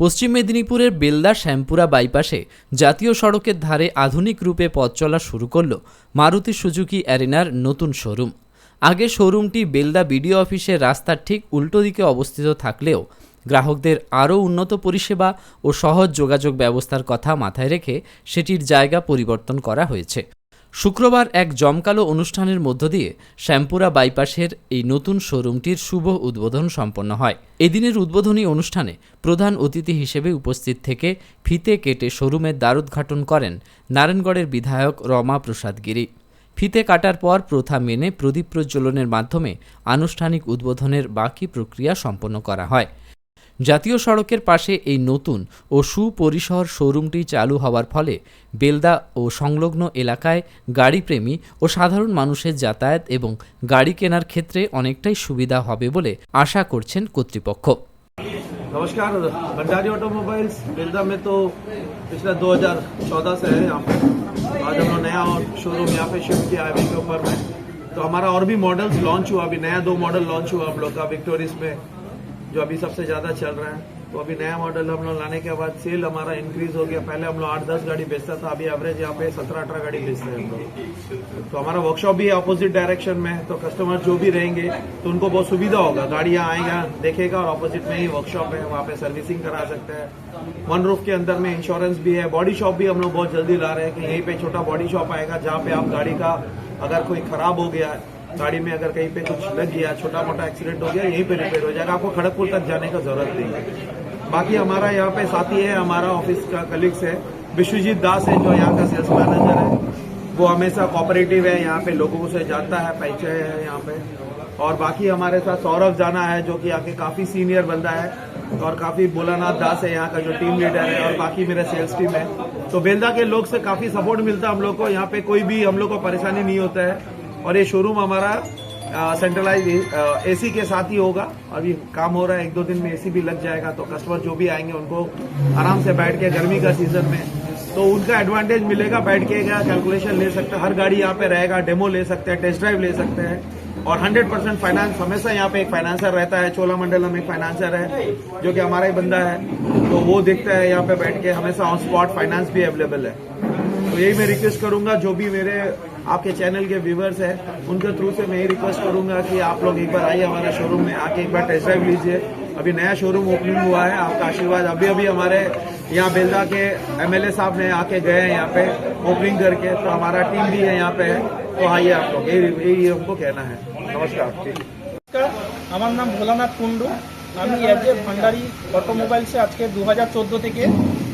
পশ্চিম মেদিনীপুরের বেলদা শ্যামপুরা বাইপাসে জাতীয় সড়কের ধারে আধুনিক রূপে পথ চলা শুরু করল মারুতি সুজুকি অ্যারেনার নতুন শোরুম। আগে শোরুমটি বেলদা বিডিও অফিসের রাস্তার ঠিক উল্টো দিকে অবস্থিত থাকলেও গ্রাহকদের আরও উন্নত পরিষেবা ও সহজ যোগাযোগ ব্যবস্থার কথা মাথায় রেখে সেটির জায়গা পরিবর্তন করা হয়েছে। শুক্রবার এক জমকালো অনুষ্ঠানের মধ্য দিয়ে শ্যামপুরা বাইপাসের এই নতুন শোরুমটির শুভ উদ্বোধন সম্পন্ন হয়। এদিনের উদ্বোধনী অনুষ্ঠানে প্রধান অতিথি হিসেবে উপস্থিত থেকে ফিতে কেটে শোরুমের দ্বারোদ্ঘাটন করেন নারায়ণগড়ের বিধায়ক রমা প্রসাদ গিরি। ফিতে কাটার পর প্রথা মেনে প্রদীপ প্রজ্বলনের মাধ্যমে আনুষ্ঠানিক উদ্বোধনের বাকি প্রক্রিয়া সম্পন্ন করা হয়। জাতীয় সড়কের পাশে এই নতুন ও সুপরিসর শোরুমটি চালু হওয়ার ফলে বেলদা ও সংলগ্ন এলাকায় গাড়িপ্রেমী ও সাধারণ মানুষের যাতায়াত এবং গাড়ি কেনার ক্ষেত্রে অনেকটাই সুবিধা হবে বলে আশা করছেন কর্তৃপক্ষ। नमस्कार, भंडारी ऑटोमोबाइल्स बेलदा में तो पिछला 2014 से है यहाँ पे। आज हम लोग नया शोरूम यहाँ पे शिफ्ट किया हाईवे के ऊपर में, तो हमारा और भी मॉडल्स लॉन्च हुआ। अभी नया 2 मॉडल लॉन्च हुआ हम लोग का विक्टोरिस में, जो अभी सबसे ज़्यादा चल रहा है। तो अभी नया मॉडल हम लोग लाने के बाद सेल हमारा इंक्रीज हो गया। पहले हम लोग 8-10 गाड़ी बेचता था, अभी एवरेज यहाँ पे 17-18 गाड़ी बेचते हैं हम लोग। तो हमारा वर्कशॉप भी अपोजिट डायरेक्शन में है, तो कस्टमर जो भी रहेंगे तो उनको बहुत सुविधा होगा। गाड़ी यहाँ आएगा, देखेगा और अपोजिट में ही वर्कशॉप है, वहाँ पे सर्विसिंग करा सकते हैं। वन रूफ के अंदर में इंश्योरेंस भी है। बॉडी शॉप भी हम लोग बहुत जल्दी ला रहे हैं कि यहीं पे छोटा बॉडी शॉप आएगा, जहाँ पे आप गाड़ी का अगर कोई खराब हो गया, गाड़ी में अगर कहीं पे कुछ लग गया, छोटा मोटा एक्सीडेंट हो गया, यहीं पे रिपेयर हो जाएगा, आपको खड़गपुर तक जाने का जरूरत नहीं है। बाकी हमारा यहाँ पे साथी है, हमारा ऑफिस का कलीग्स है, विश्वजीत दास है जो यहाँ का सेल्स मैनेजर है। वो हमेशा कोऑपरेटिव है, यहाँ पे लोगों से जानता है, परिचय है यहाँ पे। और बाकी हमारे साथ सौरभ जाना है जो कि आके काफी सीनियर बंदा है, और काफी भोलानाथ दास है यहाँ का जो टीम लीडर है, और बाकी मेरे सेल्स टीम है। तो बेलदा के लोग से काफी सपोर्ट मिलता है हम लोग को। यहाँ पे कोई भी हम लोग को परेशानी नहीं होता है। और ये शोरूम हमारा सेंट्रलाइज एसी के साथ ही होगा। अभी काम हो रहा है, 1-2 दिन में एसी भी लग जाएगा, तो कस्टमर जो भी आएंगे उनको आराम से बैठ के, गर्मी का सीजन में तो उनका एडवांटेज मिलेगा। बैठ के कैलकुलेशन ले सकते हैं, हर गाड़ी यहाँ पे रहेगा, डेमो ले सकते हैं, टेस्ट ड्राइव ले सकते हैं। और 100% फाइनेंस, हमेशा यहाँ पे एक फाइनेंसर रहता है। चोलामंडलम एक फाइनेंसर है जो कि हमारा ही बंदा है, तो वो देखता है यहाँ पे बैठ के, हमेशा ऑन स्पॉट फाइनेंस भी अवेलेबल है। तो यही मैं रिक्वेस्ट करूंगा, जो भी मेरे आपके चैनल के व्यूवर्स हैं उनके थ्रू से मैं यही रिक्वेस्ट करूंगा कि आप लोग एक बार आइए हमारे शोरूम में, आके एक बार टेस्ट ड्राइव लीजिए। अभी नया शोरूम ओपनिंग हुआ है, आपका आशीर्वाद अभी हमारे यहाँ बेलदा के एमएलए साहब ने आके गए हैं यहाँ पे ओपनिंग करके, तो हमारा टीम भी है यहाँ पे है। तो आइए आप लोग, यही हमको कहना है। नमस्कार। আমার নাম ভোলানাথ কুন্ডু। আমি এজ এ ভান্ডারি অটোমোবাইলসে আজকে 2014 থেকে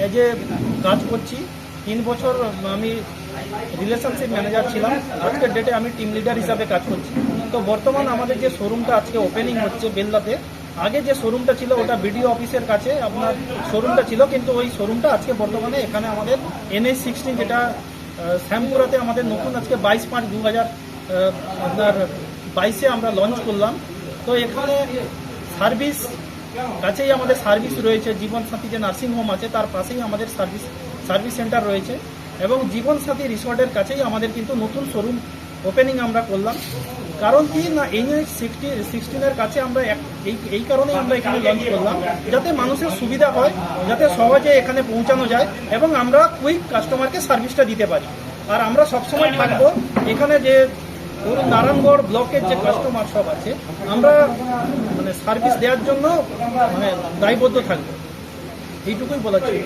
এজ এ কাজ করছি। 3 বছর আমি রিলেশনশিপ ম্যানেজার ছিলাম, আজকের ডেটে আমি টিম লিডার হিসাবে কাজ করছি। তো বর্তমান আমাদের যে শোরুমটা আজকে ওপেনিং হচ্ছে বেলদাতে, আগে যে শোরুমটা ছিল ওটা বিডিও অফিসের কাছে আপনার শোরুমটা ছিল, কিন্তু ওই শোরুমটা আজকে বর্তমানে এখানে আমাদের NH16 যেটা শ্যামপুরাতে আমাদের নতুন আজকে 22/5/2022 আমরা লঞ্চ করলাম। তো এখানে সার্ভিস কাছেই আমাদের সার্ভিস রয়েছে, জীবন সাথী যে নার্সিং হোম আছে তার পাশেই আমাদের সার্ভিস সেন্টার রয়েছে, এবং জীবন সাথী রিসর্টের কাছেই আমাদের কিন্তু নতুন শোরুম ওপেনিং আমরা করলাম। কারণ কি না, NH16 কাছে আমরা এই কারণেই আমরা এখানে লঞ্চ করলাম, যাতে মানুষের সুবিধা হয়, যাতে সহজে এখানে পৌঁছানো যায় এবং আমরা কুইক কাস্টমারকে সার্ভিসটা দিতে পারি। আর আমরা সবসময় থাকবো এখানে, যে ধরুন নারায়ণগড় ব্লকের যে কাস্টমার সব আছে, আমরা মানে সার্ভিস দেওয়ার জন্য মানে দায়বদ্ধ থাকবো, এইটুকুই বলা চাই।